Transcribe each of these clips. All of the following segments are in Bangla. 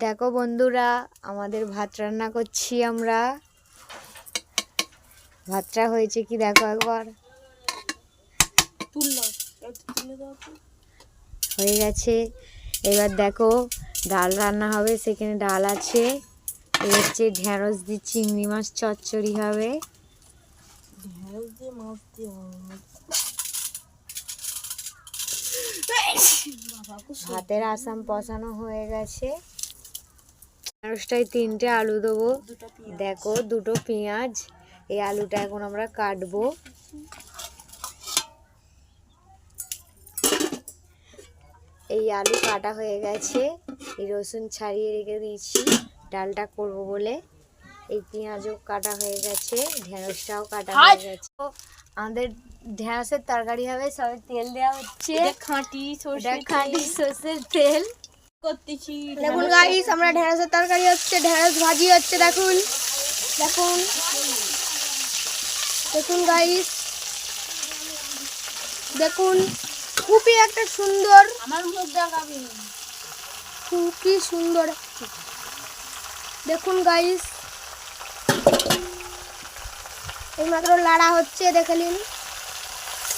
দেখো বন্ধুরা, আমাদের ভাত রান্না করছি আমরা। ভাতটা হয়েছে কি দেখো একবার। হয়ে গেছে। এবার দেখো ডাল রান্না হবে, সেখানে ডাল আছে। এই হচ্ছে ঢেঁড়স দিয়ে চিংড়ি মাছ চচ্চড়ি হবে। ভাতের আসাম পচানো হয়ে গেছে। ঢেঁড়সটায় 3টে আলু দেবো। দেখো 2টো পেঁয়াজ। এই আলুটা এখন আমরা কাটবো। এই আলু কাটা হয়ে গেছে। এই রসুন ছাড়িয়ে রেখে দিয়েছি ডালটা করব বলে। এই পেঁয়াজও কাটা হয়ে গেছে, ঢেঁড়সটাও কাটা হয়ে গেছে। আমাদের ঢেঁড়সের তরকারি হবে। সবে তেল দেওয়া হচ্ছে, খাঁটি সর্ষের তেল করতেছি। দেখুন গাইস, আমরা ঢেঁড়সের তরকারি হচ্ছে, ঢেঁড়স ভাজি হচ্ছে। দেখুন দেখুন দেখুন গাইস, দেখুন খুবই একটা সুন্দর, আমার মুখ দেখাবি, খুবই সুন্দর। দেখুন গাইস, এইমাত্র লাড়া হচ্ছে, দেখে নিন,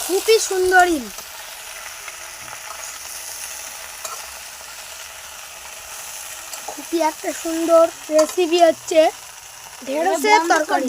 খুবই সুন্দরী। খুবই একটা সুন্দর রেসিপি হচ্ছে ঢেঁড়সের তরকারি।